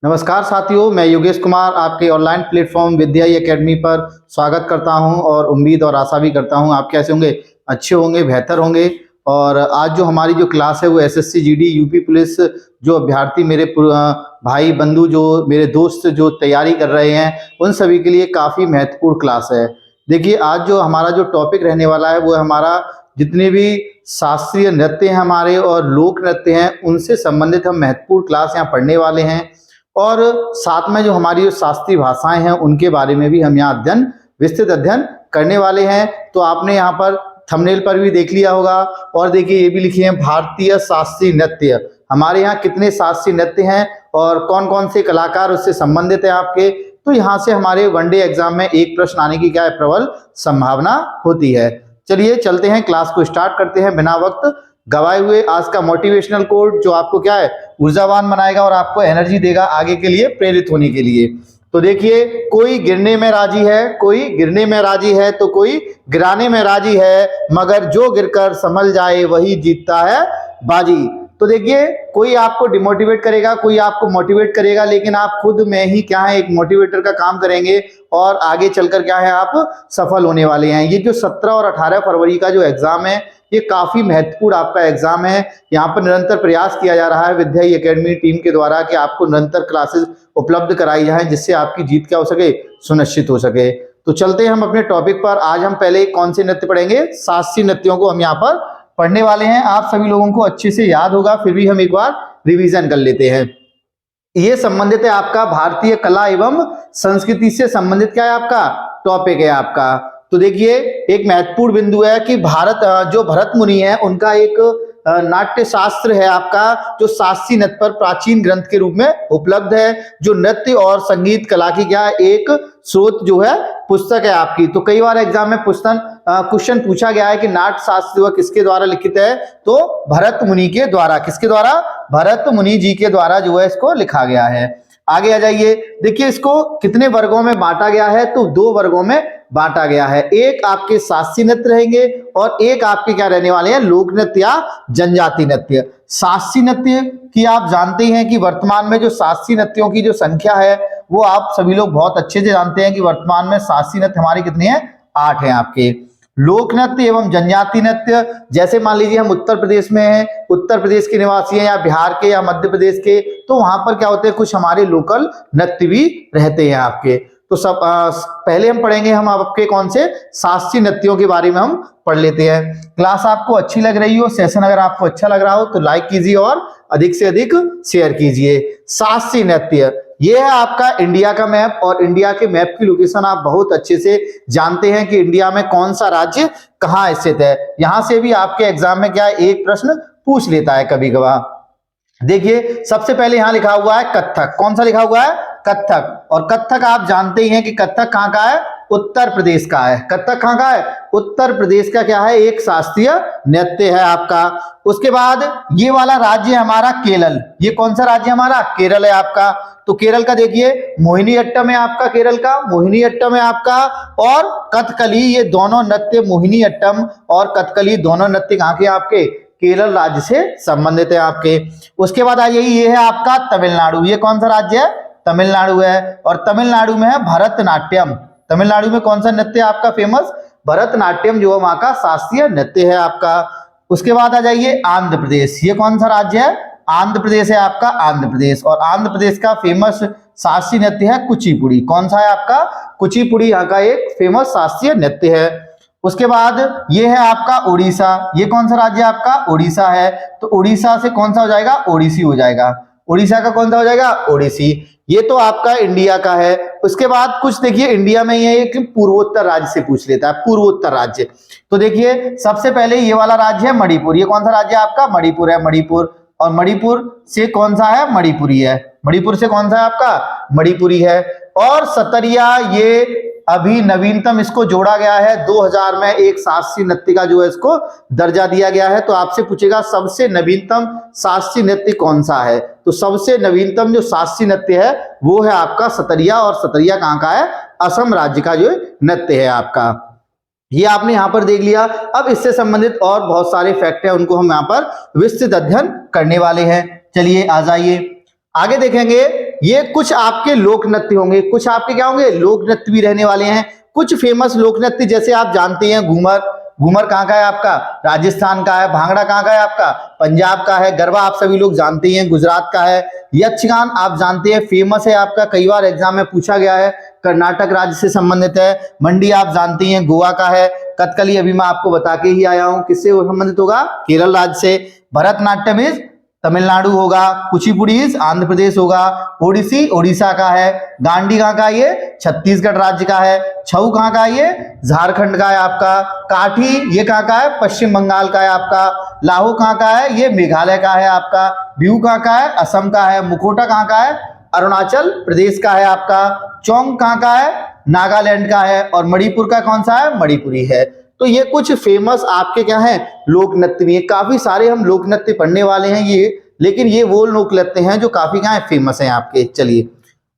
नमस्कार साथियों, मैं योगेश कुमार आपके ऑनलाइन प्लेटफॉर्म विद्या एकेडमी पर स्वागत करता हूं और उम्मीद और आशा भी करता हूं आप कैसे होंगे, अच्छे होंगे, बेहतर होंगे। और आज जो हमारी जो क्लास है वो एसएससी जीडी यूपी पुलिस जो अभ्यर्थी मेरे भाई बंधु जो मेरे दोस्त जो तैयारी कर रहे हैं उन सभी के लिए काफ़ी महत्वपूर्ण क्लास है। देखिए, आज जो हमारा जो टॉपिक रहने वाला है वो हमारा जितने भी शास्त्रीय नृत्य हैं हमारे और लोक नृत्य हैं उनसे संबंधित हम महत्वपूर्ण क्लास यहाँ पढ़ने वाले हैं। और साथ में जो हमारी जो शास्त्रीय भाषाएं हैं उनके बारे में भी हम यहाँ विस्तृत अध्ययन करने वाले हैं। तो आपने यहाँ पर थंबनेल पर भी देख लिया होगा। और देखिए, ये भी लिखे हैं भारतीय शास्त्रीय नृत्य। हमारे यहाँ कितने शास्त्रीय नृत्य हैं और कौन कौन से कलाकार उससे संबंधित हैं आपके। तो यहाँ से हमारे वनडे एग्जाम में एक प्रश्न आने की क्या है, प्रबल संभावना होती है। चलिए चलते हैं, क्लास को स्टार्ट करते हैं बिना वक्त गवाए हुए। आज का मोटिवेशनल कोड जो आपको क्या है, ऊर्जावान बनाएगा और आपको एनर्जी देगा आगे के लिए, प्रेरित होने के लिए। तो देखिए, कोई गिरने में राजी है, कोई गिरने में राजी है तो कोई गिराने में राजी है, मगर जो गिरकर संभल जाए वही जीतता है बाजी। तो देखिए, कोई आपको डिमोटिवेट करेगा, कोई आपको मोटिवेट करेगा, लेकिन आप खुद में ही क्या है, एक मोटिवेटर का काम करेंगे और आगे चलकर क्या है, आप सफल होने वाले हैं। ये जो 17 और 18 फरवरी का जो एग्जाम है ये काफी महत्वपूर्ण आपका एग्जाम है। यहाँ पर निरंतर प्रयास किया जा रहा है विद्या एकेडमी टीम के द्वारा कि आपको निरंतर क्लासेस उपलब्ध कराई जाए जिससे आपकी जीत क्या हो सके, सुनिश्चित हो सके। तो चलते हैं हम अपने टॉपिक पर। आज हम पहले कौन से नृत्य पढ़ेंगे, शास्त्रीय नृत्यों को हम यहाँ पर पढ़ने वाले हैं। आप सभी लोगों को अच्छे से याद होगा, फिर भी हम एक बार रिवीजन कर लेते हैं। ये संबंधित है आपका भारतीय कला एवं संस्कृति से संबंधित क्या है, आपका टॉपिक है आपका। तो देखिए, एक महत्वपूर्ण बिंदु है कि जो भरत मुनि है उनका एक नाट्य शास्त्र है आपका, जो शास्त्रीय नृत्य पर प्राचीन ग्रंथ के रूप में उपलब्ध है, जो नृत्य और संगीत कला की क्या है, एक स्रोत जो है पुस्तक है आपकी। तो कई बार एग्जाम में क्वेश्चन पूछा गया है कि नाट्य शास्त्र वह किसके द्वारा लिखित है, तो भरत मुनि के द्वारा। किसके द्वारा? भरत मुनि जी के द्वारा जो है इसको लिखा गया है। आगे आ जाइए, देखिए इसको कितने वर्गों में बांटा गया है, तो 2 वर्गों में बांटा गया है। एक आपके शास्त्रीय नृत्य रहेंगे और एक आपके क्या रहने वाले हैं, लोक नृत्य या जनजाति नृत्य। शास्त्रीय नृत्य की आप जानते हैं कि वर्तमान में जो शास्त्रीय नृत्यों की जो संख्या है वो आप सभी लोग बहुत अच्छे से जानते हैं कि वर्तमान में शास्त्रीय नृत्य हमारे कितने हैं, 8 हैं आपके। लोक नृत्य एवं जनजाति नृत्य, जैसे मान लीजिए हम उत्तर प्रदेश में हैं, उत्तर प्रदेश के निवासी हैं या बिहार के या मध्य प्रदेश के, तो वहां पर क्या होते हैं, कुछ हमारे लोकल नृत्य भी रहते हैं आपके। तो सब पहले हम पढ़ेंगे, हम आपके कौन से शास्त्रीय नृत्यों के बारे में हम पढ़ लेते हैं। क्लास आपको अच्छी लग रही हो, सेशन अगर आपको अच्छा लग रहा हो तो लाइक कीजिए और अधिक से अधिक शेयर कीजिए। शास्त्रीय नृत्य ये है आपका इंडिया का मैप, और इंडिया के मैप की लोकेशन आप बहुत अच्छे से जानते हैं कि इंडिया में कौन सा राज्य कहाँ स्थित है। यहां से भी आपके एग्जाम में क्या है, एक प्रश्न पूछ लेता है कभी कभार। देखिए, सबसे पहले यहां लिखा हुआ है कथक। कौन सा लिखा हुआ है? कथक। और कथक आप जानते ही हैं कि कथक कहां का है, उत्तर प्रदेश का है। कथक कहां का है? उत्तर प्रदेश का क्या है, एक शास्त्रीय नृत्य है आपका। उसके बाद ये वाला राज्य हमारा केरल। ये कौन सा राज्य हमारा? केरल है आपका। तो केरल का देखिए, मोहिनीअट्टम है आपका, केरल का मोहिनीअट्टम है आपका। और कथकली, ये दोनों नृत्य, मोहिनीअट्टम और कथकली दोनों नृत्य कहां के, आपके केरल राज्य से संबंधित है आपके। उसके बाद आ जाइए, ये है आपका तमिलनाडु। ये कौन सा राज्य है? तमिलनाडु है। और तमिलनाडु में है भरतनाट्यम। तमिलनाडु में कौन सा नृत्य आपका फेमस? भरतनाट्यम, जो वहां का शास्त्रीय नृत्य है आपका। उसके बाद आ जाइए आंध्र प्रदेश। ये कौन सा राज्य है? आंध्र प्रदेश है आपका, आंध्र प्रदेश। और आंध्र प्रदेश का फेमस शास्त्रीय नृत्य है कुचिपुड़ी। कौन सा है आपका? कुचिपुड़ी यहाँ का एक फेमस शास्त्रीय नृत्य है। उसके बाद ये है आपका उड़ीसा। ये कौन सा राज्य है आपका? उड़ीसा है। तो उड़ीसा से कौन सा हो जाएगा? ओडिसी हो जाएगा। उड़ीसा का कौन सा हो जाएगा? ओडिसी। ये तो आपका इंडिया का है। उसके बाद कुछ देखिए, इंडिया में ये कि पूर्वोत्तर राज्य से पूछ लेता है, पूर्वोत्तर राज्य। तो देखिए, सबसे पहले ये वाला राज्य है मणिपुर। ये कौन सा राज्य है आपका? मणिपुर है, मणिपुर। और मणिपुर से कौन सा है? मणिपुरी है। मणिपुर से कौन सा है आपका? मणिपुरी है। और सतरिया, ये अभी नवीनतम इसको जोड़ा गया है 2000 में, एक शास्त्रीय नृत्य का जो है इसको दर्जा दिया गया है। तो आपसे पूछेगा सबसे नवीनतम शास्त्रीय नृत्य कौन सा है, तो सबसे नवीनतम जो शास्त्रीय नृत्य है वो है आपका सतरिया। और सतरिया कहाँ का है? असम राज्य का जो नृत्य है आपका। ये आपने यहाँ पर देख लिया। अब इससे संबंधित और बहुत सारे फैक्ट है, उनको हम यहाँ पर विस्तृत अध्ययन करने वाले हैं। चलिए आ जाइए, आगे देखेंगे। ये कुछ आपके लोक नृत्य होंगे, कुछ आपके क्या होंगे, लोक नृत्य भी रहने वाले हैं। कुछ फेमस लोक नृत्य जैसे आप जानते हैं घूमर, घूमर कहाँ का है आपका, राजस्थान का है। भांगड़ा कहाँ का है आपका, पंजाब का है। गरबा आप सभी लोग जानते हैं, गुजरात का है। यक्षगान आप जानते हैं, फेमस है आपका, कई बार एग्जाम में पूछा गया है, कर्नाटक राज्य से संबंधित है। मंडी आप जानती हैं, गोवा का है। कथकली अभी मैं आपको बता के ही आया हूं, किससे संबंधित होगा, केरल राज्य से। भरतनाट्यम इज तमिलनाडु होगा। कुचिपुड़ी इज आंध्र प्रदेश होगा। ओडिसी ओडिशा का है। गांडी कहाँ का, ये छत्तीसगढ़ राज्य का है। छऊ कहाँ का, ये झारखंड का है आपका। काठी ये कहाँ का है, पश्चिम बंगाल का है आपका। लाहू कहाँ का है, ये मेघालय का है आपका। बिहू कहाँ का है, असम का है। मुखोटा कहाँ का है, अरुणाचल प्रदेश का है आपका। चोंग कहाँ का है, नागालैंड का है। और मणिपुर का कौन सा है, मणिपुरी है। तो ये कुछ फेमस आपके क्या है, लोक नृत्य भी है। काफी सारे हम लोक नृत्य पढ़ने वाले हैं ये, लेकिन ये वो लोक नृत्य हैं जो काफी क्या है, फेमस हैं आपके। चलिए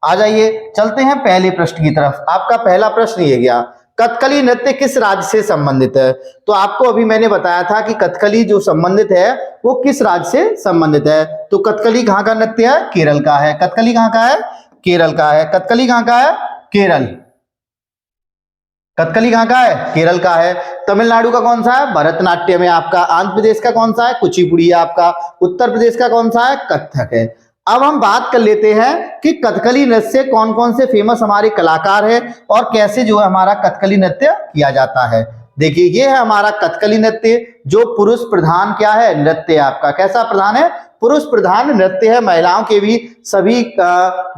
आ जाइए, चलते हैं पहले प्रश्न की तरफ। आपका पहला प्रश्न ये गया, कथकली नृत्य किस राज्य से संबंधित है। तो आपको अभी मैंने बताया था कि कथकली जो संबंधित है वो किस राज्य से संबंधित है। तो कथकली कहाँ का नृत्य है, केरल का है। कथकली कहाँ का है, केरल का है। कथकली कहाँ का है, केरल। कथकली कहाँ का है, केरल का है। तमिलनाडु का कौन सा है, भरतनाट्यम है आपका। आंध्र प्रदेश का कौन सा है, कुचिपुड़ी है आपका। उत्तर प्रदेश का कौन सा है, कथक है। अब हम बात कर लेते हैं कि कथकली नृत्य से कौन कौन से फेमस हमारे कलाकार हैं और कैसे जो है हमारा कथकली नृत्य किया जाता है। देखिए ये है हमारा कथकली नृत्य, जो पुरुष प्रधान क्या है, नृत्य है आपका। कैसा प्रधान है, पुरुष प्रधान नृत्य है। महिलाओं के भी सभी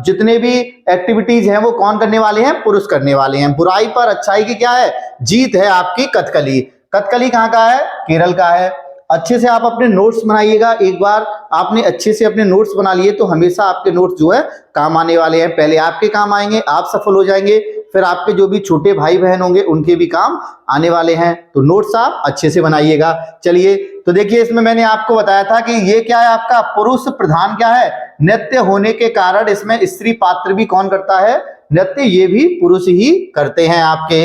जितने भी एक्टिविटीज हैं वो कौन करने वाले हैं, पुरुष करने वाले हैं। बुराई पर अच्छाई की क्या है, जीत है आपकी कथकली। कथकली कहाँ का है, केरल का है। अच्छे से आप अपने नोट्स बनाइएगा। एक बार आपने अच्छे से अपने नोट्स बना लिए तो हमेशा आपके नोट्स जो है काम आने वाले हैं। पहले आपके काम आएंगे, आप सफल हो जाएंगे, फिर आपके जो भी छोटे भाई बहन होंगे उनके भी काम आने वाले हैं। तो नोट्स आप अच्छे से बनाइएगा। चलिए तो देखिए, इसमें मैंने आपको बताया था कि ये क्या है आपका, पुरुष प्रधान क्या है, नृत्य होने के कारण इसमें स्त्री पात्र भी कौन करता है, नृत्य, ये भी पुरुष ही करते हैं आपके।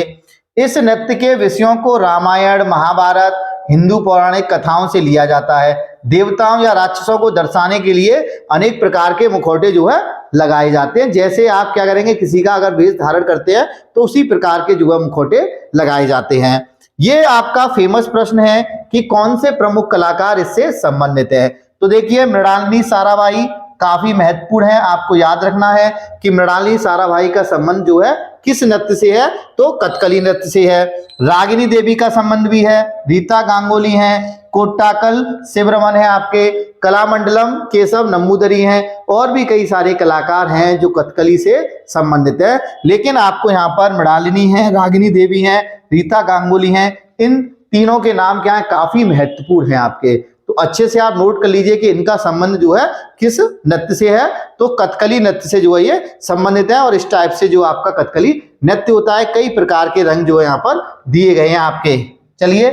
इस नृत्य के विषयों को रामायण, महाभारत, हिंदू पौराणिक कथाओं से लिया जाता है। देवताओं या राक्षसों को दर्शाने के लिए अनेक प्रकार के मुखौटे जो है लगाए जाते हैं। जैसे आप क्या करेंगे, किसी का अगर वेश धारण करते हैं तो उसी प्रकार के जो है मुखौटे लगाए जाते हैं। ये आपका फेमस प्रश्न है कि कौन से प्रमुख कलाकार इससे संबंधित है। तो देखिए मृणालिनी साराभाई काफी महत्वपूर्ण है, आपको याद रखना है कि मृणालिनी साराभाई का संबंध जो है किस नृत्य से है, तो कथकली नृत्य से है। रागिनी देवी का संबंध भी है। रीता गांगुली है। कोट्टाकल शिवरमन है आपके। कलामंडलम केशव नंबूदरी हैं। और भी कई सारे कलाकार हैं जो कथकली से संबंधित है। लेकिन आपको यहाँ पर मृणालिनी है, रागिनी देवी है, रीता गांगुली हैं, इन तीनों के नाम क्या है, काफी महत्वपूर्ण है आपके। तो अच्छे से आप नोट कर लीजिए कि इनका संबंध जो है किस नृत्य से है, तो कथकली नृत्य से जो है ये संबंधित है। और इस टाइप से जो आपका कथकली नृत्य होता है, कई प्रकार के रंग जो है यहाँ पर दिए गए हैं आपके। चलिए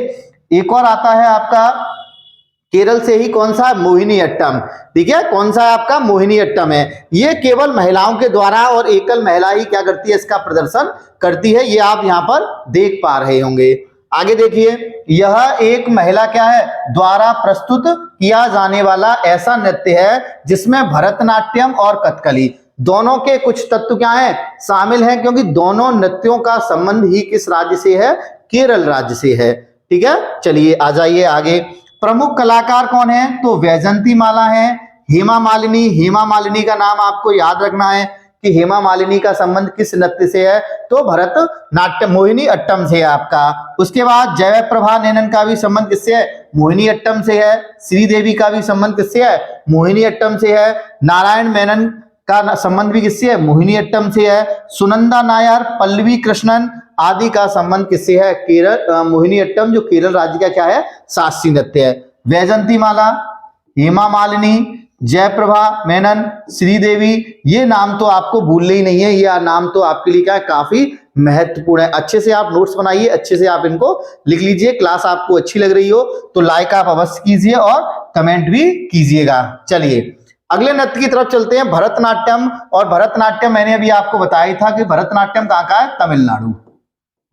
एक और आता है आपका केरल से ही, कौन सा, मोहिनी अट्टम। ठीक है, कौन सा है आपका, मोहिनी अट्टम है। ये केवल महिलाओं के द्वारा और एकल महिला ही क्या करती है, इसका प्रदर्शन करती है। ये आप यहाँ पर देख पा रहे होंगे। आगे देखिए, यह एक महिला क्या है, द्वारा प्रस्तुत किया जाने वाला ऐसा नृत्य है जिसमें भरतनाट्यम और कथकली दोनों के कुछ तत्व क्या हैं, शामिल हैं, क्योंकि दोनों नृत्यों का संबंध ही किस राज्य से है, केरल राज्य से है। ठीक है, चलिए आ जाइए आगे। प्रमुख कलाकार कौन है, तो वैजंती माला है, हेमा मालिनी। हेमा मालिनी का नाम आपको याद रखना है कि हेमा मालिनी का संबंध किस नृत्य से है, तो भरतनाट्यम, मोहिनी अट्टम से है आपका। उसके बाद जयप्रभा मेनन का भी संबंध किससे है, मोहिनी अट्टम से है। श्रीदेवी का भी संबंध किससे है, मोहिनी अट्टम से है। नारायण मेनन का संबंध भी किससे है, मोहिनी अट्टम से है। सुनंदा नायर, पल्लवी कृष्णन आदि का संबंध किससे है, केरल, मोहिनी अट्टम जो केरल राज्य का क्या है, शास्त्रीय नृत्य है। वैजंती माला, हेमा मालिनी, जयप्रभा मेनन, श्रीदेवी, ये नाम तो आपको भूलने ही नहीं है। ये नाम तो आपके लिए क्या है, काफी महत्वपूर्ण है। अच्छे से आप नोट्स बनाइए, अच्छे से आप इनको लिख लीजिए। क्लास आपको अच्छी लग रही हो तो लाइक आप अवश्य कीजिए और कमेंट भी कीजिएगा। चलिए अगले नृत्य की तरफ चलते हैं, भरतनाट्यम। और भरतनाट्यम मैंने अभी आपको बताया था कि भरतनाट्यम कहाँ का है, तमिलनाडु।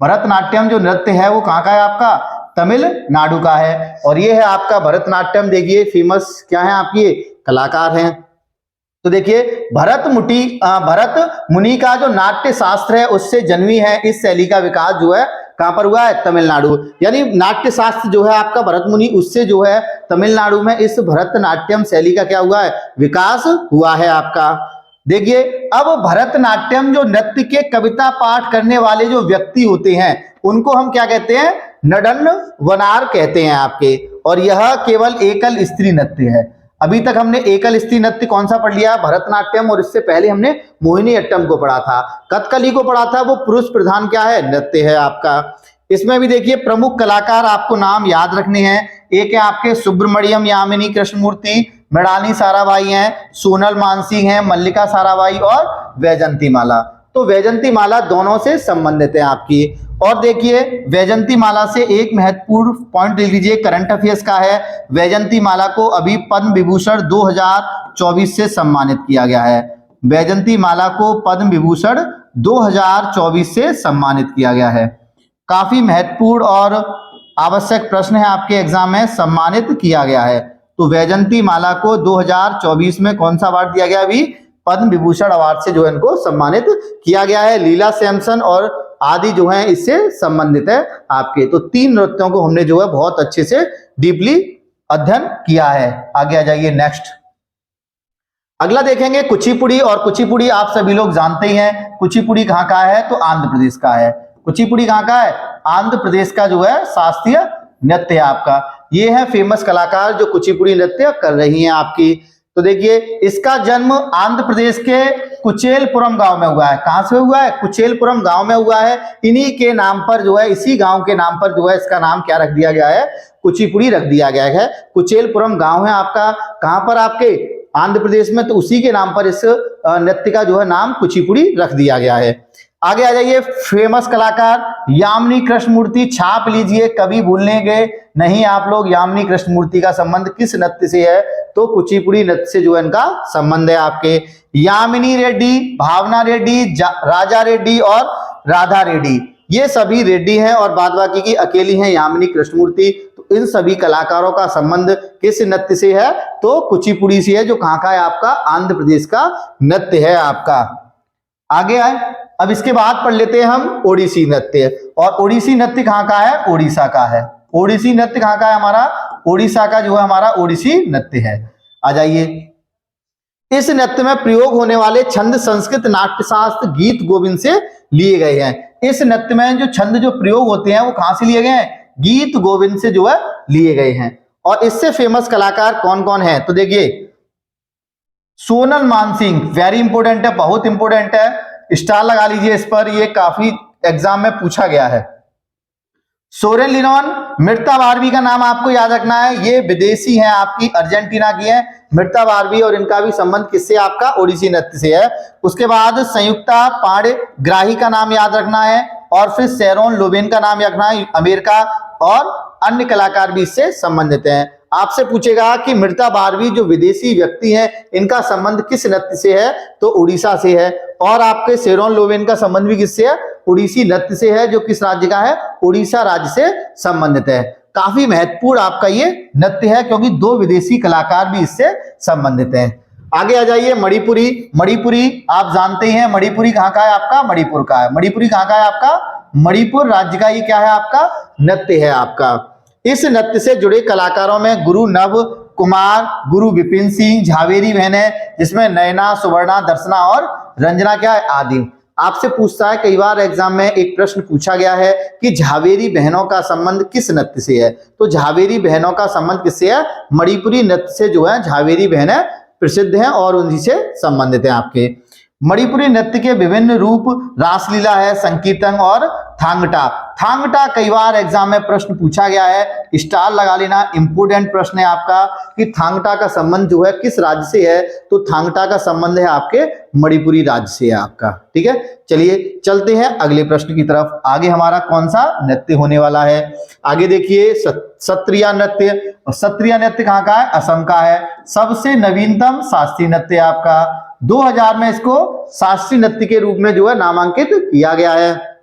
भरतनाट्यम जो नृत्य है वो कहाँ का है आपका, तमिलनाडु का है। और ये है आपका भरतनाट्यम। देखिए फेमस क्या है आपके कलाकार हैं। तो देखिए भरत मुनि का जो नाट्य शास्त्र है उससे जन्मी है इस शैली का विकास जो है कहां पर हुआ है, तमिलनाडु। यानी नाट्य शास्त्र जो है आपका भरत मुनि उससे जो है तमिलनाडु में इस भरतनाट्यम शैली का क्या हुआ है, विकास हुआ है आपका। देखिए अब भरतनाट्यम जो नृत्य के कविता पाठ करने वाले जो व्यक्ति होते हैं उनको हम क्या कहते हैं, नडन्न वनार कहते हैं आपके। और यह केवल एकल स्त्री नृत्य है। अभी तक हमने एकल स्त्री नृत्य कौन सा पढ़ लिया, भरतनाट्यम, और इससे पहले हमने मोहिनीअट्टम को पढ़ा था। कथकली को पढ़ा था, वो पुरुष प्रधान क्या है, नृत्य है आपका। इसमें भी देखिए प्रमुख कलाकार आपको नाम याद रखने हैं। एक है आपके सुब्रमण्यम यामिनी कृष्णमूर्ति, मृणालिनी साराभाई हैं, सोनल मानसिंह हैं, मल्लिका साराभाई और वैजंती माला। तो वैजंती माला दोनों से संबंधित है आपकी। और देखिए वैजंती माला से एक महत्वपूर्ण पॉइंट लिख लीजिए, करंट अफेयर्स का है। वैजंती माला को अभी पद्म विभूषण 2024 से सम्मानित किया गया है। वैजंती माला को पद्म विभूषण 2024 से सम्मानित किया गया है। काफी महत्वपूर्ण और आवश्यक प्रश्न है आपके एग्जाम में, सम्मानित किया गया है। तो वैजंती माला को 2024 में कौन सा अवार्ड दिया गया, अभी पद्म विभूषण अवार्ड से जो है इनको सम्मानित किया गया है। लीला सैमसन और आदि जो हैं इससे संबंधित है आपके। तो तीन नृत्यों को हमने जो है बहुत अच्छे से डीपली अध्ययन किया है। आगे आ जाइए नेक्स्ट। अगला देखेंगे कुचिपुड़ी। और कुचिपुड़ी आप सभी लोग जानते ही हैं, कुचिपुड़ी कहाँ का है, तो आंध्र प्रदेश का है। कुचिपुड़ी कहाँ का है, आंध्र प्रदेश का जो है शास्त्रीय नृत्य है आपका। ये है फेमस कलाकार जो कुचिपुड़ी नृत्य कर रही हैं आपकी। तो देखिए इसका जन्म आंध्र प्रदेश के कुचेलपुरम गांव में हुआ है। कहां से हुआ है, कुचेलपुरम गांव में हुआ है। इन्हीं के नाम पर जो है, इसी गांव के नाम पर जो है इसका नाम क्या रख दिया गया है, कुचिपुड़ी रख दिया गया है। कुचेलपुरम गांव है आपका, कहां पर, आपके आंध्र प्रदेश में। तो उसी के नाम पर इस नृत्य का जो है नाम कुचिपुड़ी रख दिया गया है। आगे आ जाइए, फेमस कलाकार यामिनी कृष्णमूर्ति। छाप लीजिए, कभी भूलने गए नहीं आप लोग। यामिनी कृष्णमूर्ति का संबंध किस नृत्य से है, तो कुचिपुड़ी नृत्य से जो है इनका संबंध है आपके। यामिनी रेड्डी, भावना रेड्डी, राजा रेड्डी और राधा रेड्डी, ये सभी रेड्डी हैं और बाद बाकी की अकेली हैं यामिनी कृष्णमूर्ति। तो इन सभी कलाकारों का संबंध किस नृत्य से है, तो कुचिपुड़ी से है, जो कहां का है आपका, आंध्र प्रदेश का नृत्य है आपका। आगे आए, अब इसके बाद पढ़ लेते हैं हम ओडिसी नृत्य। और ओडिसी नृत्य कहां का है, ओडिशा का है। ओडिसी नृत्य कहां का है हमारा, ओडिशा का जो है हमारा ओडिसी नृत्य है। आ जाइए, इस नृत्य में प्रयोग होने वाले छंद संस्कृत नाट्यशास्त्र गीत गोविंद से लिए गए हैं। इस नृत्य में जो छंद जो प्रयोग होते हैं वो कहां से लिए गए हैं, गीत गोविंद से जो है लिए गए हैं। और इससे फेमस कलाकार कौन कौन है, तो देखिए सोनल मानसिंह, वेरी इंपोर्टेंट है, बहुत इंपोर्टेंट है, स्टार लगा लीजिए इस पर, ये काफी एग्जाम में पूछा गया है। सोरेन लिनोन, मृता बारवी का नाम आपको याद रखना है, ये विदेशी हैं आपकी, अर्जेंटीना की है मृता बारवी, और इनका भी संबंध किससे, आपका ओडिसी नृत्य से है। उसके बाद संयुक्ता पाणिग्राही का नाम याद रखना है, और फिर शेरोन लोवेन का नाम रखना है, अमेरिका, और अन्य कलाकार भी इससे संबंधित हैं। आपसे पूछेगा कि मृता बारवी जो विदेशी व्यक्ति हैं इनका संबंध किस नृत्य से है, तो उड़ीसा से है। और आपके शेरोन लोवेन का संबंध भी किससे है, उड़ीसी नृत्य से है, जो किस राज्य का है, उड़ीसा राज्य से संबंधित है। काफी महत्वपूर्ण आपका ये नृत्य है, क्योंकि दो विदेशी कलाकार भी इससे संबंधित हैं। आगे आ जाइए, मणिपुरी। मणिपुरी आप जानते हैं, मणिपुरी कहाँ का है आपका, मणिपुर का है। मणिपुरी कहाँ का है आपका, मणिपुर राज्य का ये क्या है आपका, नृत्य है आपका। इस नृत्य से जुड़े कलाकारों में गुरु नव कुमार, गुरु विपिन सिंह, झावेरी बहनें, जिसमें नयना, सुवर्णा, दर्शना और रंजना क्या है, आदि। आपसे पूछता है, कई बार एग्जाम में एक प्रश्न पूछा गया है कि झावेरी बहनों का संबंध किस नृत्य से है, तो झावेरी बहनों का संबंध किससे है, मणिपुरी नृत्य से जो है झावेरी बहनें प्रसिद्ध हैं और उन्हीं से संबंधित हैं आपके। मणिपुरी नृत्य के विभिन्न रूप रासलीला है, संकीर्तन और थांगटा। थांगटा कई बार एग्जाम में प्रश्न पूछा गया है, स्टार लगा लेना, इंपोर्टेंट प्रश्न है आपका कि थांगटा का संबंध जो है किस राज्य से है, तो थांगटा का संबंध है आपके मणिपुरी राज्य से है आपका। ठीक है, चलिए चलते हैं अगले प्रश्न की तरफ। आगे हमारा कौन सा नृत्य होने वाला है, आगे देखिए सत्रिया नृत्य। सत्रिया नृत्य कहाँ का है, असम का है। सबसे नवीनतम शास्त्रीय नृत्य आपका, 2000 में इसको शास्त्रीय नृत्य के रूप में जो है नामांकित किया गया है।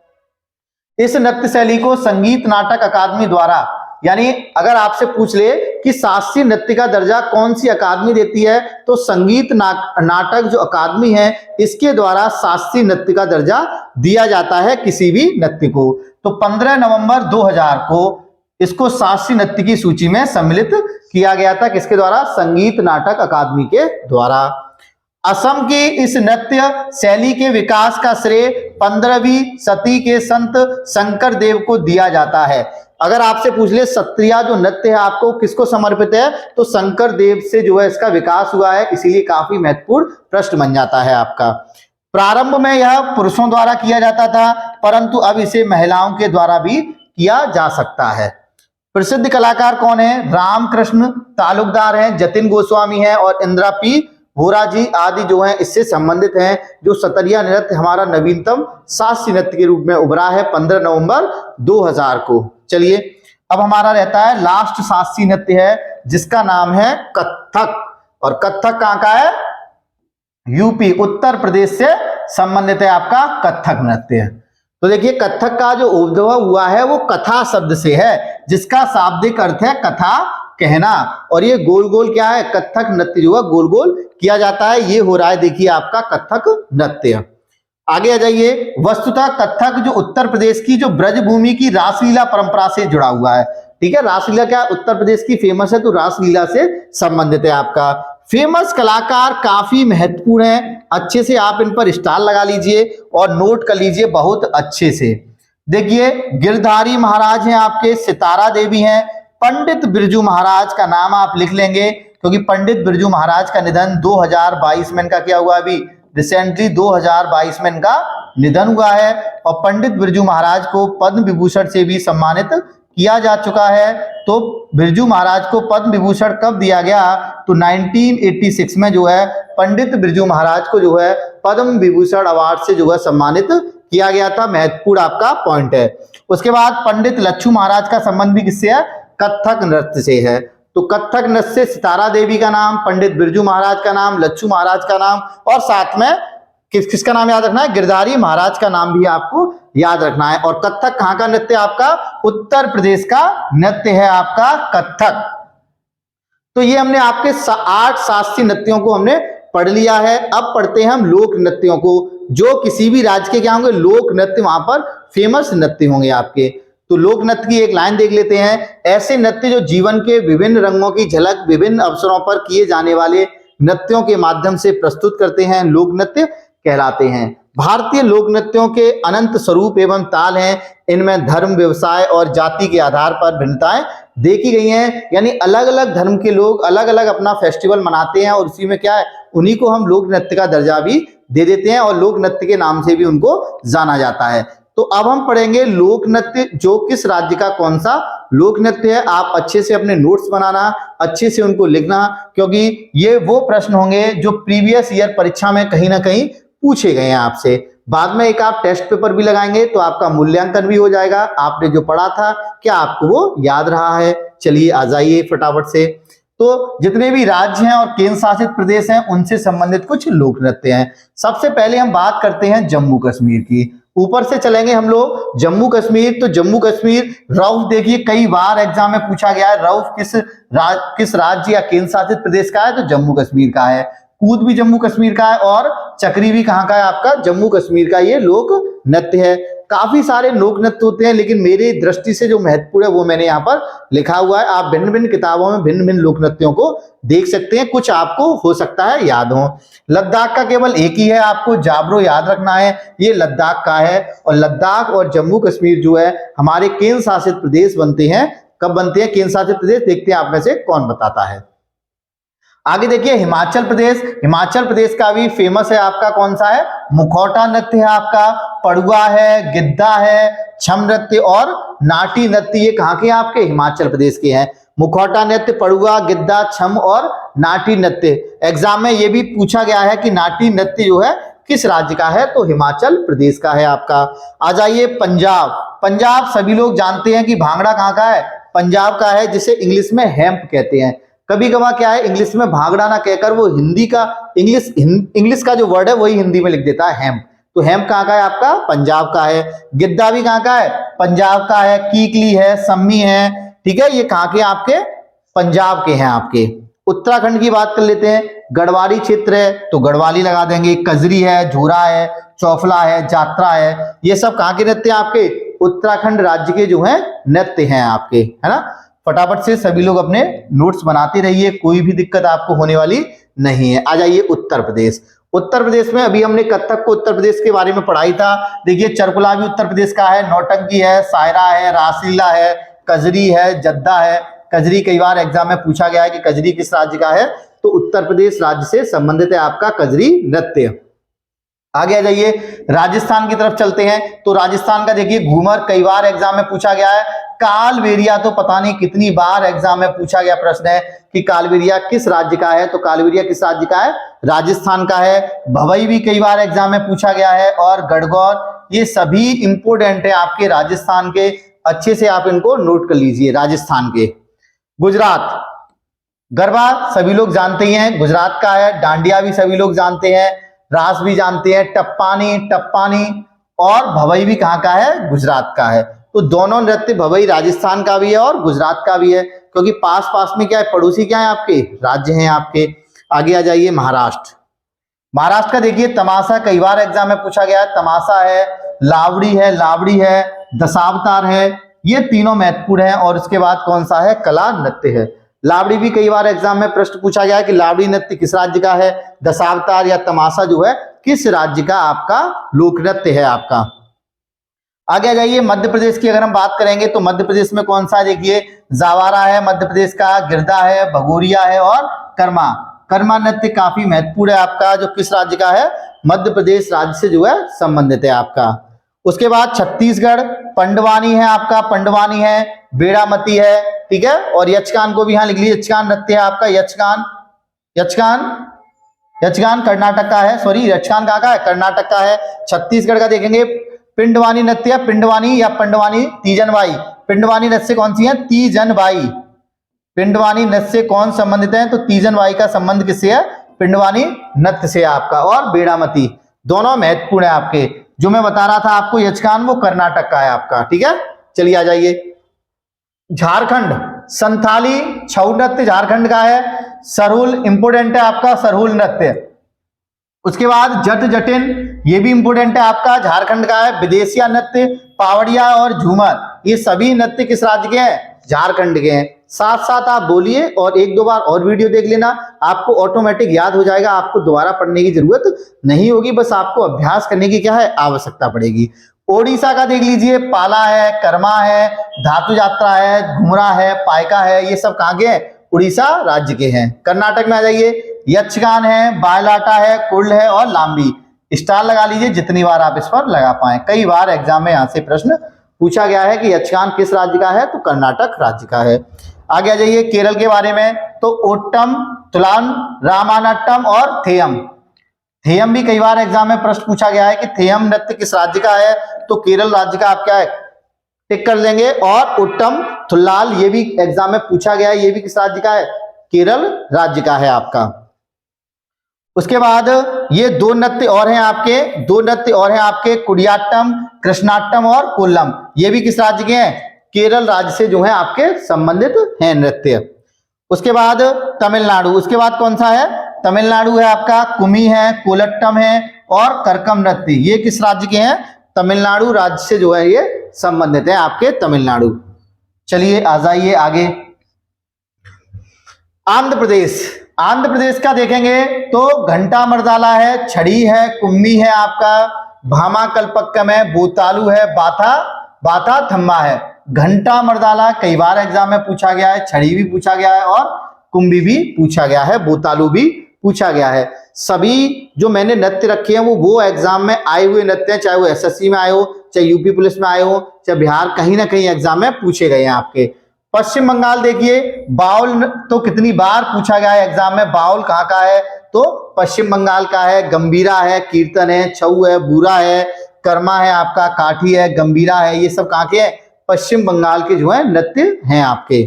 इस नृत्य शैली को संगीत नाटक अकादमी द्वारा, यानी अगर आपसे पूछ ले कि शास्त्रीय नृत्य का दर्जा कौन सी अकादमी देती है, तो संगीत नाटक जो अकादमी है इसके द्वारा शास्त्रीय नृत्य का दर्जा दिया जाता है किसी भी नृत्य को। तो 15 नवंबर 2000 को इसको शास्त्रीय नृत्य की सूची में सम्मिलित किया गया था, किसके द्वारा, संगीत नाटक अकादमी के द्वारा। असम की इस नृत्य शैली के विकास का श्रेय 15वीं सदी के संत शंकर देव को दिया जाता है। अगर आपसे पूछ ले सत्रिया जो नृत्य है आपको किसको समर्पित है, तो शंकर देव से जो है इसका विकास हुआ है, इसीलिए काफी महत्वपूर्ण प्रश्न बन जाता है आपका। प्रारंभ में यह पुरुषों द्वारा किया जाता था, परंतु अब इसे महिलाओं के द्वारा भी किया जा सकता है। प्रसिद्ध कलाकार कौन है, रामकृष्ण तालुकदार हैं, जतिन गोस्वामी हैं और इंदिरा पी वोरा जी आदि जो हैं इससे संबंधित हैं। जो सतरिया नृत्य हमारा नवीनतम शास्त्रीय नृत्य के रूप में उभरा है 15 नवंबर 2000 को। चलिए अब हमारा रहता है लास्ट शास्त्रीय नृत्य है जिसका नाम है कथक, और कथक कहाँ का है, यूपी उत्तर प्रदेश से संबंधित है आपका कथक नृत्य। तो देखिए कथक का जो उद्भव हुआ है वो कथा शब्द से है, जिसका शाब्दिक अर्थ है कथा कहना, और ये गोल गोल क्या है, कथक नृत्य जो है गोल गोल किया जाता है, ये हो रहा है देखिए आपका कथक नृत्य। आगे आ जाइए, वस्तुतः कथक जो उत्तर प्रदेश की जो ब्रजभूमि की रासलीला परंपरा से जुड़ा हुआ है। ठीक है, रासलीला क्या उत्तर प्रदेश की फेमस है, तो रासलीला से संबंधित है आपका। फेमस कलाकार काफी महत्वपूर्ण है, अच्छे से आप इन पर स्टार लगा लीजिए और नोट कर लीजिए बहुत अच्छे से। देखिए गिरधारी महाराज हैं आपके, सितारा देवी हैं, पंडित बिरजू महाराज का नाम आप लिख लेंगे क्योंकि पंडित बिरजू महाराज का निधन 2022 में इनका क्या हुआ, अभी रिसेंटली 2022 में इनका निधन हुआ है। और पंडित बिरजू महाराज को पद्म विभूषण से भी सम्मानित किया जा चुका है। तो बिरजू महाराज को पद्म विभूषण कब दिया गया, तो 1986 में जो है पंडित बिरजू महाराज को जो है पद्म विभूषण अवार्ड से जो है सम्मानित किया गया था। महत्वपूर्ण आपका पॉइंट है। उसके बाद पंडित लच्छू महाराज का संबंध भी किससे है, कथक नृत्य से है। तो कथक नृत्य से सितारा देवी का नाम, पंडित बिरजू महाराज का नाम, लच्छू महाराज का नाम, और साथ में किसका नाम याद रखना है, गिरधारी महाराज का नाम भी आपको याद रखना है। और कथक कहां का नृत्य आपका, उत्तर प्रदेश का नृत्य है आपका कथक। तो ये हमने आपके 8 शास्त्रीय नृत्यों को हमने पढ़ लिया है। अब पढ़ते हैं हम लोक नृत्यों को, जो किसी भी राज्य के क्या होंगे, लोक नृत्य वहां पर फेमस नृत्य होंगे आपके। तो लोक नृत्य की एक लाइन देख लेते हैं, ऐसे नृत्य जो जीवन के विभिन्न रंगों की झलक विभिन्न अवसरों पर किए जाने वाले नृत्यों के माध्यम से प्रस्तुत करते हैं, लोक नृत्य कहलाते हैं। भारतीय लोक नृत्यों के अनंत स्वरूप एवं ताल हैं, इनमें धर्म, व्यवसाय और जाति के आधार पर भिन्नताएं देखी गई हैं। यानी अलग अलग धर्म के लोग अलग अलग अपना फेस्टिवल मनाते हैं और उसी में क्या है, उन्हीं को हम लोक नृत्य का दर्जा भी दे देते हैं और लोक नृत्य के नाम से भी उनको जाना जाता है। तो अब हम पढ़ेंगे लोक नृत्य जो किस राज्य का कौन सा लोक नृत्य है। आप अच्छे से अपने नोट्स बनाना, अच्छे से उनको लिखना, क्योंकि ये वो प्रश्न होंगे जो प्रीवियस ईयर परीक्षा में कहीं ना कहीं पूछे गए हैं आपसे। बाद में एक आप टेस्ट पेपर भी लगाएंगे तो आपका मूल्यांकन भी हो जाएगा, आपने जो पढ़ा था क्या आपको वो याद रहा है। चलिए आ जाइए फटाफट से। तो जितने भी राज्य हैं और केंद्र शासित प्रदेश हैं उनसे संबंधित कुछ लोक नृत्य हैं। सबसे पहले हम बात करते हैं जम्मू कश्मीर की। ऊपर से चलेंगे हम लोग जम्मू कश्मीर। तो जम्मू कश्मीर रऊफ देखिए कई बार एग्जाम में पूछा गया है, रऊफ किस राज्य या केंद्र शासित प्रदेश का है, तो जम्मू कश्मीर का है। कूद भी जम्मू कश्मीर का है और चक्री भी कहाँ का है आपका, जम्मू कश्मीर का ये लोक नृत्य है। काफी सारे लोक नृत्य होते हैं लेकिन मेरी दृष्टि से जो महत्वपूर्ण है वो मैंने यहाँ पर लिखा हुआ है। आप भिन्न भिन्न किताबों में भिन्न भिन्न लोक नृत्यों को देख सकते हैं, कुछ आपको हो सकता है याद हो। लद्दाख का केवल एक ही है, आपको जाबरो याद रखना है, ये लद्दाख का है। और लद्दाख और जम्मू कश्मीर जो है हमारे केंद्र शासित प्रदेश बनते हैं। कब बनते हैं केंद्र शासित प्रदेश, देखते हैं आप में से कौन बताता है। आगे देखिए हिमाचल प्रदेश। हिमाचल प्रदेश का भी फेमस है आपका कौन सा है, मुखौटा नृत्य है आपका, पड़ुआ है, गिद्धा है, छम नृत्य और नाटी नृत्य, ये कहाँ के आपके, हिमाचल प्रदेश के हैं। मुखौटा नृत्य, पड़ुआ, गिद्धा, छम और नाटी नृत्य। एग्जाम में ये भी पूछा गया है कि नाटी नृत्य जो है किस राज्य का है, तो हिमाचल प्रदेश का है आपका। आ जाइए पंजाब। पंजाब सभी लोग जानते हैं कि भांगड़ा कहाँ का है, पंजाब का है, जिसे इंग्लिश में हेम्प कहते हैं। कभी कभार क्या है इंग्लिश में भांगड़ा ना कहकर वो हिंदी का इंग्लिश का जो वर्ड है वही हिंदी में लिख देता है हेम्प। तो हेम्प कहाँ का है आपका, पंजाब का है। गिद्धा भी कहाँ का है, पंजाब का है। कीकली है, सम्मी है, ठीक है, ये कहाँ के आपके पंजाब के हैं आपके। उत्तराखंड की बात कर लेते हैं, गढ़वाली क्षेत्र है तो गढ़वाली लगा देंगे, कजरी है, झूरा है, चौफला है, जात्रा है, ये सब कहाँ के नृत्य हैं आपके? उत्तराखंड राज्य के जो है नृत्य हैं आपके, है ना। फटाफट से सभी लोग अपने नोट्स बनाते रहिए, कोई भी दिक्कत आपको होने वाली नहीं है। आ जाइए उत्तर प्रदेश। उत्तर प्रदेश में अभी हमने कथक को उत्तर प्रदेश के बारे में पढ़ाई था। देखिए चरकुला भी उत्तर प्रदेश का है, नौटंकी है, सायरा है, रासलीला है, कजरी है, जद्दा है। कजरी कई बार एग्जाम में पूछा गया है कि कजरी किस राज्य का है, तो उत्तर प्रदेश राज्य से संबंधित है आपका कजरी नृत्य। आगे आ जाइए, राजस्थान की तरफ चलते हैं। तो राजस्थान का देखिए घूमर कई बार एग्जाम में पूछा गया है। कालबेलिया तो पता नहीं कितनी बार एग्जाम में पूछा गया प्रश्न है कि कालबेलिया किस राज्य का है, तो कालबेलिया किस राज्य का है? राजस्थान का है। भवई भी कई बार एग्जाम में पूछा गया है, और गणगौर, ये सभी इंपोर्टेंट है आपके राजस्थान के, अच्छे से आप इनको नोट कर लीजिए। राजस्थान के। गुजरात, गरबा सभी लोग जानते ही हैं, गुजरात का है। डांडिया भी सभी लोग जानते हैं, रास भी जानते हैं, टप्पानी और भवई भी कहाँ का है? गुजरात का है। तो दोनों नृत्य, भवई राजस्थान का भी है और गुजरात का भी है, क्योंकि पास पास में क्या है, पड़ोसी क्या है आपके? राज्य हैं आपके। आगे आ जाइए महाराष्ट्र। महाराष्ट्र का देखिए तमाशा कई बार एग्जाम में पूछा गया है। तमाशा है, लावड़ी है, दशावतार है, ये तीनों महत्वपूर्ण है। और उसके बाद कौन सा है? कला नृत्य है। लावड़ी भी कई बार एग्जाम में प्रश्न पूछा गया है कि लावड़ी नृत्य किस राज्य का है, दशावतार या तमाशा जो है किस राज्य का आपका लोक नृत्य है आपका। आगे आ जाइए, मध्य प्रदेश की अगर हम बात करेंगे तो मध्य प्रदेश में कौन सा है? देखिए जावारा है मध्य प्रदेश का, गिरदा है, भगोरिया है और कर्मा। कर्मा नृत्य काफी महत्वपूर्ण है आपका, जो किस राज्य का है? मध्य प्रदेश राज्य से जो है संबंधित है आपका। उसके बाद छत्तीसगढ़, पंडवानी है आपका, पंडवानी है, बेड़ामती है, ठीक है। और यक्षगान को भी यहां लिख लीजिए, यक्षगान नृत्य है आपका। यक्षगान कर्नाटक का है, सॉरी यक्षगान कहाँ का है? कर्नाटक का है। छत्तीसगढ़ का देखेंगे पिंडवानी नृत्य, पिंडवानी या पंडवानी, तीजनबाई। पिंडवानी नृत्य कौन सी है? तीजनबाई। पिंडवानी नृत्य से कौन संबंधित है? तो तीजनबाई का संबंध किससे है? पिंडवानी नृत्य से आपका। और बेड़ामती, दोनों महत्वपूर्ण है आपके। जो मैं बता रहा था आपको यक्षगान, वो कर्नाटक का है आपका, ठीक है। चलिए आ जाइए, झारखंड, संथाली छऊ नृत्य झारखंड का है। सरहुल इंपोर्टेंट है आपका, सरहुल नृत्य। उसके बाद जट जटिन, ये भी इंपोर्टेंट है आपका, झारखंड का है। विदेशिया नृत्य, पावड़िया और झूमर, ये सभी नृत्य किस राज्य के हैं? झारखंड के हैं। साथ साथ आप बोलिए और एक दो बार और वीडियो देख लेना, आपको ऑटोमेटिक याद हो जाएगा, आपको दोबारा पढ़ने की जरूरत नहीं होगी, बस आपको अभ्यास करने की क्या है? आवश्यकता पड़ेगी। ओडिशा का देख लीजिए, पाला है, कर्मा है, धातु यात्रा है, घुमरा है, पायका है, ये सब कहाँ के हैं? उड़ीसा राज्य के हैं। कर्नाटक में आ जाइए, यक्षगान है, बायलाटा है, कुल्ल है और लांबी। स्टार लगा लीजिए जितनी बार आप इस पर लगा पाए। कई बार एग्जाम में यहां से प्रश्न पूछा गया है कि यक्षगान किस राज्य का है, तो कर्नाटक राज्य का है। आगे आ जाइए केरल के बारे में, तो ओट्टम, तुलान, रामानाट्टम और थेयम। थेयम भी कई बार एग्जाम में प्रश्न पूछा गया है कि थेयम नृत्य किस राज्य का है, तो केरल राज्य का आप क्या है? टिक कर लेंगे। और ओट्टम थुल्लाल, ये भी एग्जाम में पूछा गया है, ये भी किस राज्य का है? केरल राज्य का है आपका। उसके बाद ये दो नृत्य और हैं आपके, कुडियाट्टम, कृष्णाट्टम और कोल्लम, ये भी किस राज्य के हैं? केरल राज्य से जो है आपके संबंधित हैं नृत्य। उसके बाद तमिलनाडु, उसके बाद कौन सा है? तमिलनाडु है आपका, कुमी है, कोलट्टम है और करकम नृत्य, ये किस राज्य के हैं? तमिलनाडु राज्य से जो है ये संबंधित है आपके तमिलनाडु। चलिए आ जाइए आगे, आंध्र प्रदेश। आंध्र प्रदेश का देखेंगे तो घंटा मर्दाला है, छड़ी है, कुम्मी है आपका, भामा कल्पक्कम है, बोतालू है, बाथा थम्मा है। घंटा मर्दाला कई बार एग्जाम में पूछा गया है, छड़ी भी पूछा गया है और कुंभी भी पूछा गया है, बोतालू भी पूछा गया है। सभी जो मैंने नृत्य रखे हैं वो एग्जाम में आए हुए नृत्य हैं, चाहे वो एसएससी में आए हो, चाहे यूपी पुलिस में आए हो, चाहे बिहार, कहीं ना कहीं एग्जाम में पूछे गए हैं आपके। पश्चिम बंगाल देखिए, बाउल तो कितनी बार पूछा गया है एग्जाम में, बाउल कहाँ का है? तो पश्चिम बंगाल का है। गंभीरा है, कीर्तन है, छऊ है, बूरा है, कर्मा है आपका, काठी है, गंभीरा है, ये सब कहाँ के हैं? पश्चिम बंगाल के जो है नृत्य हैं आपके।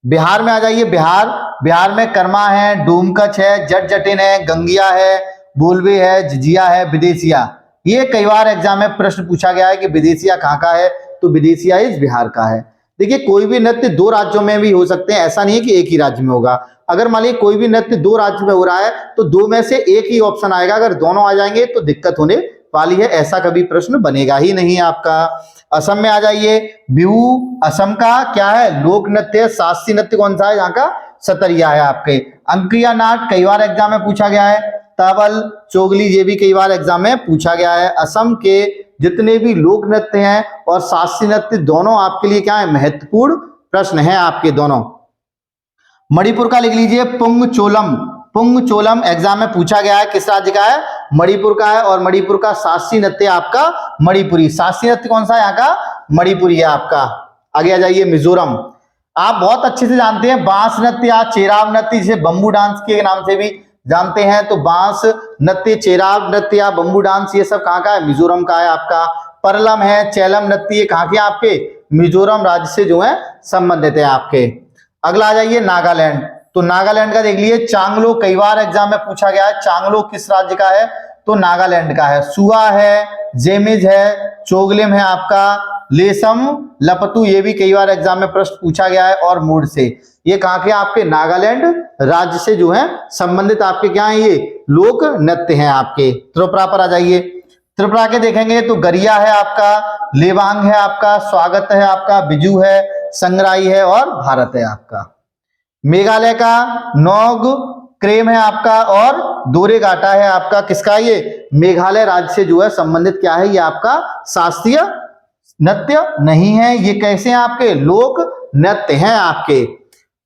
बिहार में आ जाइए, बिहार में कर्मा है, डोमकच है, जट जटिन है, गंगिया है, बोलवे है, झिझिया है, विदेशिया। ये कई बार एग्जाम में प्रश्न पूछा गया है कि विदेशिया कहाँ का है, तो विदेशिया इस बिहार का है। देखिए कोई भी नृत्य दो राज्यों में भी हो सकते हैं, ऐसा नहीं है कि एक ही राज्य में होगा। अगर मान लीजिए कोई भी नृत्य दो राज्य में हो रहा है तो दो में से एक ही ऑप्शन आएगा, अगर दोनों आ जाएंगे तो दिक्कत होने वाली है, ऐसा कभी प्रश्न बनेगा ही नहीं आपका। असम में आ जाइए, बिहू असम का क्या है, लोक नृत्य। शास्त्रीय नृत्य कौन सा है यहाँ का, सतरिया है आपके। अंकिया नाट कई बार एग्जाम में पूछा गया है। तबल, चोगली ये भी कई बार एग्जाम में पूछा गया है। असम के जितने भी लोक नृत्य हैं और शास्त्रीय नृत्य दोनों आपके लिए क्या है, महत्वपूर्ण प्रश्न है आपके दोनों। मणिपुर का लिख लीजिए, पुंग चोलम। पुंग चोलम एग्जाम में पूछा गया है, किस राज्य का है, मणिपुर का है। और मणिपुर का शास्त्रीय नृत्य आपका मणिपुरी। शास्त्रीय नृत्य कौन सा है यहाँ का, मणिपुरी है आपका। आगे आ जाइए, मिजोरम। आप बहुत अच्छे से जानते हैं बांस नृत्य या चेराव नृत्य, जिसे बम्बू डांस के नाम से भी जानते हैं। तो बांस नृत्य, चेराव नृत्य या बम्बू डांस ये सब कहाँ का है, मिजोरम का है आपका। परलम है, चैलम नृत्य, ये कहाँ के आपके, मिजोरम राज्य से जो है संबंधित है आपके। अगला आ जाइए, नागालैंड। तो नागालैंड का देख लीजिए, चांगलो कई बार एग्जाम में पूछा गया है। चांगलो किस राज्य का है, तो नागालैंड का है। सुआ है, जेमिज है, चोगलेम है आपका। लेसम लपतु ये भी कई बार एग्जाम में प्रश्न पूछा गया है। और मूड से, ये कहाँ के आपके, नागालैंड राज्य से जो है संबंधित आपके क्या है, ये लोक नृत्य हैं आपके। त्रिपुरा पर आ जाइए। त्रिपुरा के देखेंगे तो गरिया है आपका, लेवांग है आपका, स्वागत है आपका, बिजू है, संग्राई है और भारत है आपका। मेघालय का नोग क्रेम है आपका और दोरेगाटा है आपका। किसका, ये मेघालय राज्य से जो है संबंधित क्या है, ये आपका शास्त्रीय नृत्य नहीं है, ये कैसे हैं आपके, लोक नृत्य हैं आपके।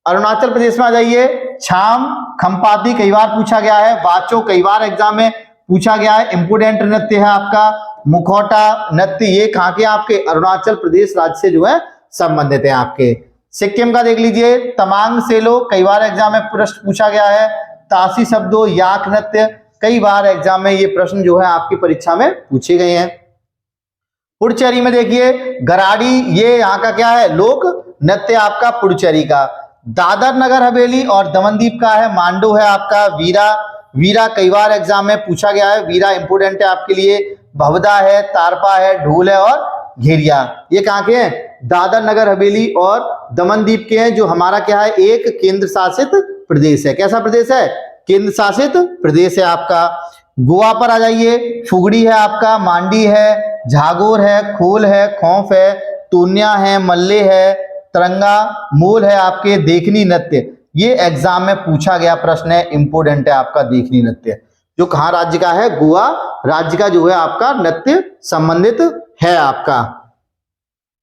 अरुणाचल प्रदेश में आ जाइए, छाम खंपाती कई बार पूछा गया है। वाचो कई बार एग्जाम में पूछा गया है, इंपोर्टेंट नृत्य है आपका। मुखौटा नृत्य ये कहाँ के आपके, अरुणाचल प्रदेश राज्य से जो है संबंधित है आपके। सिक्किम का देख लीजिए, तमांग सेलो कई बार एग्जाम में प्रश्न पूछा गया है। तासी शब्दों, याक नृत्य कई बार एग्जाम में ये प्रश्न जो है आपकी परीक्षा में पूछे गए हैं। पुडुचेरी में देखिए, गराडी ये यहाँ का क्या है, लोक नृत्य आपका पुडुचेरी का। दादर नगर हवेली और दमनदीप का है, मांडो है आपका। वीरा, वीरा कई बार एग्जाम में पूछा गया है, वीरा इंपोर्टेंट है आपके लिए। भवदा है, तारपा है, ढोल है और घेरिया, ये कहाँ के हैं, दादर नगर हवेली और दमनदीप के हैं, जो हमारा क्या है, एक केंद्र शासित प्रदेश है। कैसा प्रदेश है, केंद्र शासित प्रदेश है आपका। गोवा पर आ जाइए, फुगड़ी है आपका, मांडी है, झागोर है, खोल है, खौफ है, तोन्या है, मल्ले है, तरंगा मोल है आपके। देखनी नृत्य ये एग्जाम में पूछा गया प्रश्न है, इंपोर्टेंट है आपका देखनी नृत्य, जो कहाँ राज्य का है, गोवा राज्य का जो है आपका नृत्य संबंधित है आपका।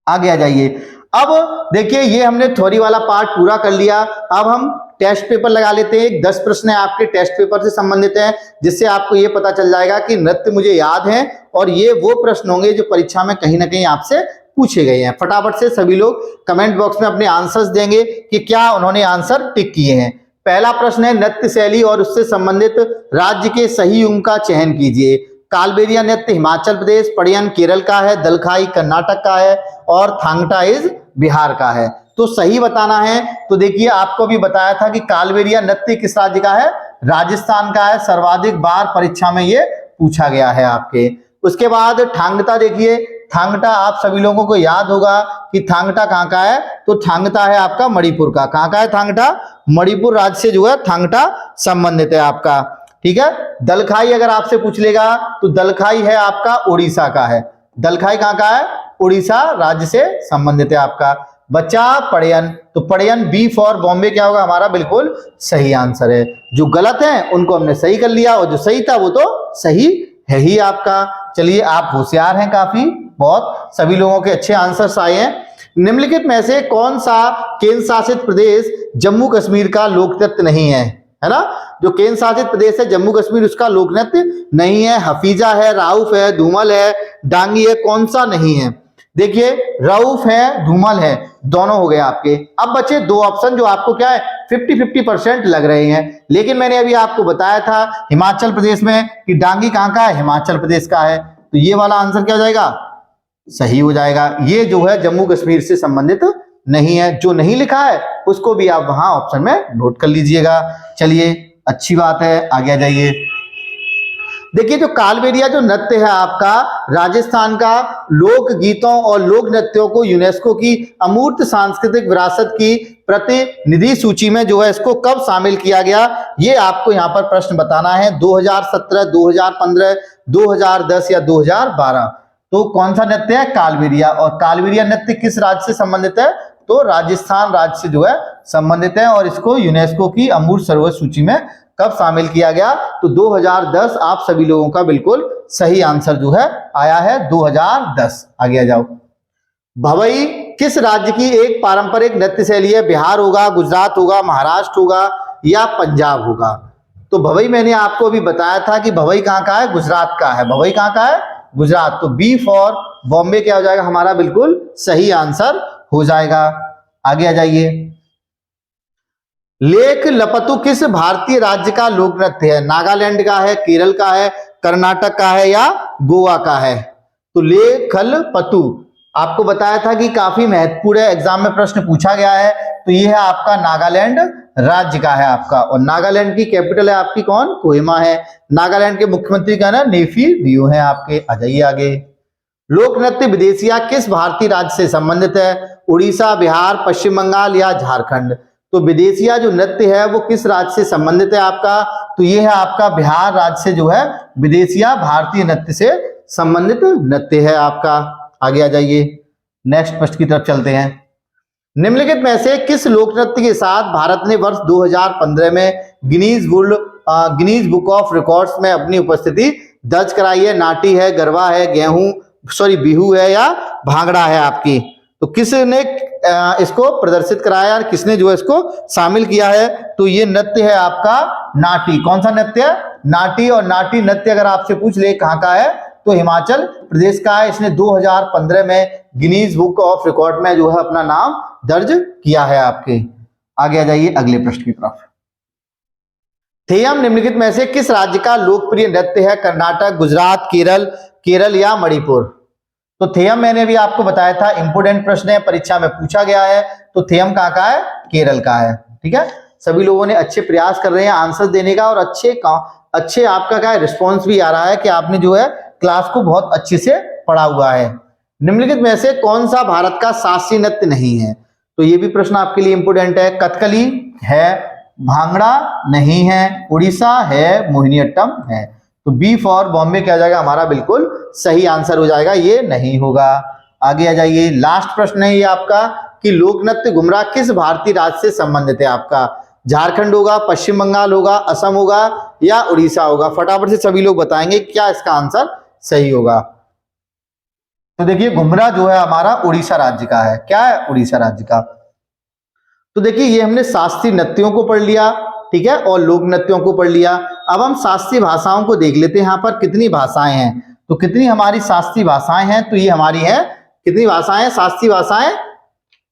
आगे आ जाइए। अब देखिए ये हमने थ्योरी वाला पार्ट पूरा कर लिया, अब हम टेस्ट पेपर लगा लेते हैं। 10 प्रश्न है आपके टेस्ट पेपर से संबंधित है, जिससे आपको ये पता चल जाएगा कि नृत्य मुझे याद है और ये वो प्रश्न होंगे जो परीक्षा में कहीं ना कहीं आपसे पूछे गए हैं। फटाफट से सभी लोग कमेंट बॉक्स में अपने आंसर्स देंगे कि क्या उन्होंने आंसर टिक किए हैं। पहला प्रश्न है, नृत्य शैली और उससे संबंधित राज्य के सही अंग का चयन कीजिए। कालबेलिया नृत्य हिमाचल प्रदेश, पड़ियन केरल का है, दलखाई कर्नाटक का है और थांगटा इज बिहार का है। तो सही बताना है। तो देखिए आपको भी बताया था कि कालबेलिया नृत्य किस राज्य का है, राजस्थान का है। सर्वाधिक बार परीक्षा में ये पूछा गया है आपके। उसके बाद थांगटा, देखिए थांगटा आप सभी लोगों को याद होगा कि थांगटा कहाँ का है, तो थांगटा है आपका मणिपुर का। कहाँ का है थांगटा, मणिपुर राज्य से जो है थांगटा संबंधित है आपका। ठीक है। दलखाई अगर आपसे पूछ लेगा तो दलखाई है आपका उड़ीसा का है। दलखाई कहाँ का है, उड़ीसा राज्य से संबंधित है आपका। बच्चा पड़यन, तो पड़यन बी फॉर बॉम्बे क्या होगा हमारा, बिल्कुल सही आंसर है। जो गलत है उनको हमने सही कर लिया और जो सही था वो तो सही है ही आपका। चलिए आप होशियार हैं काफी, बहुत सभी लोगों के अच्छे आंसर्स आए हैं। निम्नलिखित में से कौन सा केंद्र शासित प्रदेश जम्मू कश्मीर का लोक नृत्य नहीं है, है ना। जो केंद्र शासित प्रदेश है जम्मू कश्मीर, उसका लोक नृत्य नहीं है। हफीजा है, राउफ है, धूमल है, डांगी है, कौन सा नहीं है। देखिए राउफ है, धूमल है, दोनों हो गए आपके। अब बचे दो ऑप्शन जो आपको क्या है 50-50% लग रहे हैं, लेकिन मैंने अभी आपको बताया था हिमाचल प्रदेश में कि डांगी कहाँ का है, हिमाचल प्रदेश का है। तो ये वाला आंसर क्या हो जाएगा, सही हो जाएगा। ये जो है जम्मू कश्मीर से संबंधित नहीं है। जो नहीं लिखा है उसको भी आप वहां ऑप्शन में नोट कर लीजिएगा। चलिए अच्छी बात है, आगे आ जाइए। देखिए जो कालबेलिया जो नृत्य है आपका राजस्थान का लोक गीतों और लोक नृत्यों को यूनेस्को की अमूर्त सांस्कृतिक विरासत की प्रतिनिधि सूची में जो है इसको कब शामिल किया गया, ये आपको यहाँ पर प्रश्न बताना है। 2017, 2015, 2010 या 2012। तो कौन सा नृत्य है? कालबेलिया। और कालबेलिया नृत्य किस राज्य से संबंधित है? तो राजस्थान राज्य से जो है संबंधित है और इसको यूनेस्को की अमूर्त सरोवर सूची में कब शामिल किया गया? तो 2010 आप सभी लोगों का बिल्कुल सही आंसर जो है आया है 2010। आगे आ जाओ। भवई किस राज्य की एक पारंपरिक नृत्य शैली है? बिहार होगा, गुजरात होगा, महाराष्ट्र होगा या पंजाब होगा? तो भवई मैंने आपको अभी बताया था कि भवई कहाँ का है? गुजरात का है। भवई कहाँ का है? गुजरात। तो बी फॉर बॉम्बे क्या हो जाएगा हमारा? बिल्कुल सही आंसर हो जाएगा। आगे आ जाइए। लेक लपतु किस भारतीय राज्य का लोक नृत्य है? नागालैंड का है, केरल का है, कर्नाटक का है या गोवा का है? तो लेखलपतु आपको बताया था कि काफी महत्वपूर्ण है, एग्जाम में प्रश्न पूछा गया है। तो ये है आपका नागालैंड राज्य का है आपका। और नागालैंड की कैपिटल है आपकी कौन? कोहिमा है। नागालैंड के मुख्यमंत्री का ना नेफी रियो है आपके। आ जाइए आगे। लोक नृत्य विदेशिया किस भारतीय राज्य से संबंधित है? उड़ीसा, बिहार, पश्चिम बंगाल या झारखंड? तो विदेशिया जो नृत्य है वो किस राज्य से संबंधित है आपका? तो ये है आपका बिहार राज्य से जो है विदेशिया भारतीय नृत्य से संबंधित नृत्य है आपका। आगे आ जाइए। नेक्स्ट प्रश्न की तरफ चलते हैं। निम्नलिखित में से किस लोक नृत्य के साथ भारत ने वर्ष 2015 में गिनीज बुक ऑफ रिकॉर्ड्स में अपनी उपस्थिति दर्ज कराई है? नाटी है, गरबा है, बिहू है या भांगड़ा है आपकी? तो किसने इसको प्रदर्शित कराया, किसने जो है इसको शामिल किया है? तो ये नृत्य है आपका नाटी। कौन सा नृत्य है? नाटी। और नाटी नृत्य अगर आपसे पूछ ले कहाँ का है तो हिमाचल प्रदेश का है। इसने 2015 में गिनीज बुक ऑफ रिकॉर्ड में जो है अपना नाम दर्ज किया है आपके। आगे आ जाइए अगले प्रश्न की तरफ। थेयम निम्नलिखित में से किस राज्य का लोकप्रिय नृत्य है? कर्नाटक, गुजरात, केरल या मणिपुर? तो थेयम मैंने भी आपको बताया था, इंपोर्टेंट प्रश्न है, परीक्षा में पूछा गया है। तो थेयम कहाँ का है? केरल का है। ठीक है, सभी लोगों ने अच्छे प्रयास कर रहे हैं आंसर देने का और अच्छे आपका क्या है रिस्पॉन्स भी आ रहा है कि आपने जो है क्लास को बहुत अच्छे से पढ़ा हुआ है। निम्नलिखित में से कौन सा भारत का शास्त्रीय नृत्य नहीं है? तो ये भी प्रश्न आपके लिए इंपोर्टेंट है। कथकली है, भांगड़ा नहीं है, उड़ीसा है, मोहिनीअट्टम है। तो बी फॉर बॉम्बे क्या हो जाएगा हमारा? बिल्कुल सही आंसर हो जाएगा, ये नहीं होगा। आगे आ जाइए। लास्ट प्रश्न है ये आपका कि लोक नृत्य घुमरा किस भारतीय राज्य से संबंधित है आपका? झारखंड होगा, पश्चिम बंगाल होगा, असम होगा या उड़ीसा होगा? फटाफट से सभी लोग बताएंगे क्या इसका आंसर सही होगा। तो देखिए घुमरा जो है हमारा उड़ीसा राज्य का है। क्या है? उड़ीसा राज्य का। तो देखिए ये हमने शास्त्रीय नृत्यों को पढ़ लिया, ठीक है, और लोक नृत्यों को पढ़ लिया। अब हम शास्त्रीय भाषाओं को देख लेते हैं। यहाँ पर कितनी भाषाएं हैं? तो कितनी हमारी शास्त्रीय भाषाएं हैं? तो ये हमारी है कितनी भाषाएं? शास्त्रीय भाषाएं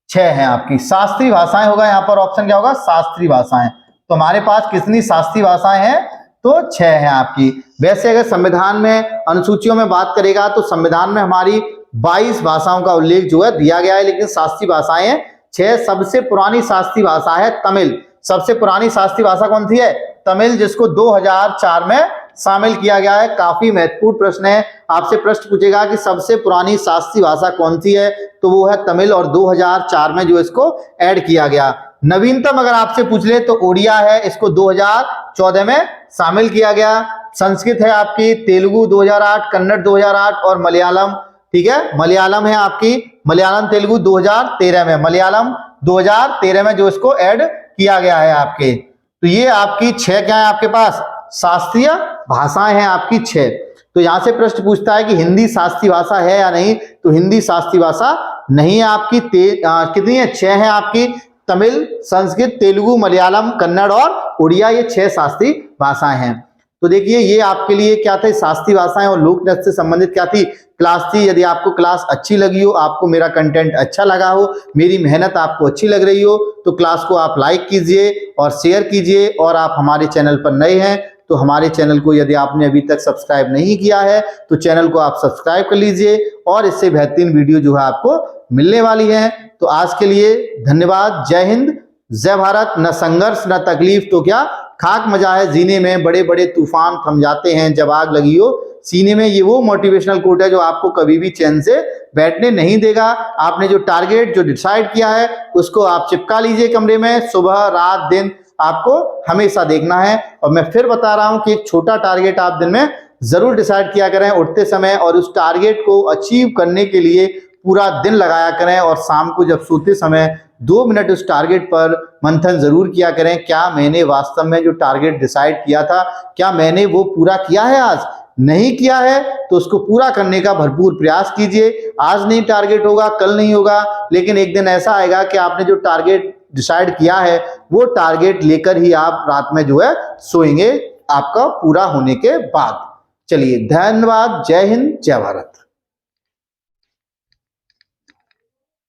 6 हैं आपकी। शास्त्रीय भाषाएं होगा यहाँ पर, ऑप्शन क्या होगा? शास्त्रीय भाषाएं। तो हमारे पास कितनी शास्त्रीय भाषाएं हैं? तो 6 हैं आपकी। वैसे अगर संविधान में अनुसूचियों में बात करेगा तो संविधान में हमारी 22 भाषाओं का उल्लेख जो है दिया गया है, लेकिन शास्त्रीय भाषाएं 6। सबसे पुरानी शास्त्रीय भाषा है तमिल। सबसे पुरानी शास्त्रीय भाषा कौन सी है? तमिल, जिसको 2004 में शामिल किया गया है। काफी महत्वपूर्ण प्रश्न है, आपसे प्रश्न पूछेगा कि सबसे पुरानी शास्त्रीय भाषा कौन सी है, तो वो है तमिल और 2004 में जो इसको ऐड किया गया। नवीनतम अगर आपसे पूछ ले तो ओडिया है, इसको 2014 में शामिल किया गया। संस्कृत है आपकी, तेलुगु 2008, कन्नड़ 2008 और मलयालम, ठीक है, मलयालम है आपकी, मलयालम तेलुगु 2013 में, मलयालम 2013 में जो इसको ऐड किया गया है आपके। तो ये आपकी 6 क्या है आपके पास? शास्त्रीय भाषाएं हैं आपकी 6। तो यहां से प्रश्न पूछता है कि हिंदी शास्त्रीय भाषा है या नहीं, तो हिंदी शास्त्रीय भाषा नहीं है आपकी। कितनी है? 6 है आपकी। तमिल, संस्कृत, तेलुगु, मलयालम, कन्नड़ और उड़िया, ये 6 शास्त्रीय भाषाएं हैं। तो देखिए ये आपके लिए क्या था? शास्त्रीय भाषाएं और लोक नृत्य से संबंधित क्या थी? क्लास थी। यदि आपको क्लास अच्छी लगी हो, आपको मेरा कंटेंट अच्छा लगा हो, मेरी मेहनत आपको अच्छी लग रही हो, तो क्लास को आप लाइक कीजिए और शेयर कीजिए। और आप हमारे चैनल पर नए हैं तो हमारे चैनल को यदि आपने अभी तक सब्सक्राइब नहीं किया है तो चैनल को आप सब्सक्राइब कर लीजिए और इससे बेहतरीन वीडियो जो है आपको मिलने वाली है। तो आज के लिए धन्यवाद। जय हिंद, जय भारत। न संघर्ष न तकलीफ तो क्या खाक मजा है जीने में, बड़े बड़े तूफान थम जाते हैं जब आग लगी हो सीने में। ये वो मोटिवेशनल कोट है जो आपको कभी भी चैन से बैठने नहीं देगा। आपने जो टारगेट जो डिसाइड किया है उसको आप चिपका लीजिए कमरे में, सुबह रात दिन आपको हमेशा देखना है। और मैं फिर बता रहा हूं कि एक छोटा टारगेट आप दिन में जरूर डिसाइड किया करें उठते समय, और उस टारगेट को अचीव करने के लिए पूरा दिन लगाया करें। और शाम को जब सोते समय 2 मिनट उस टारगेट पर मंथन जरूर किया करें, क्या मैंने वास्तव में जो टारगेट डिसाइड किया था क्या मैंने वो पूरा किया है। आज नहीं किया है तो उसको पूरा करने का भरपूर प्रयास कीजिए। आज नहीं टारगेट होगा, कल नहीं होगा, लेकिन एक दिन ऐसा आएगा कि आपने जो टारगेट डिसाइड किया है वो टारगेट लेकर ही आप रात में जो है सोएंगे, आपका पूरा होने के बाद। चलिए धन्यवाद। जय हिंद, जय भारत।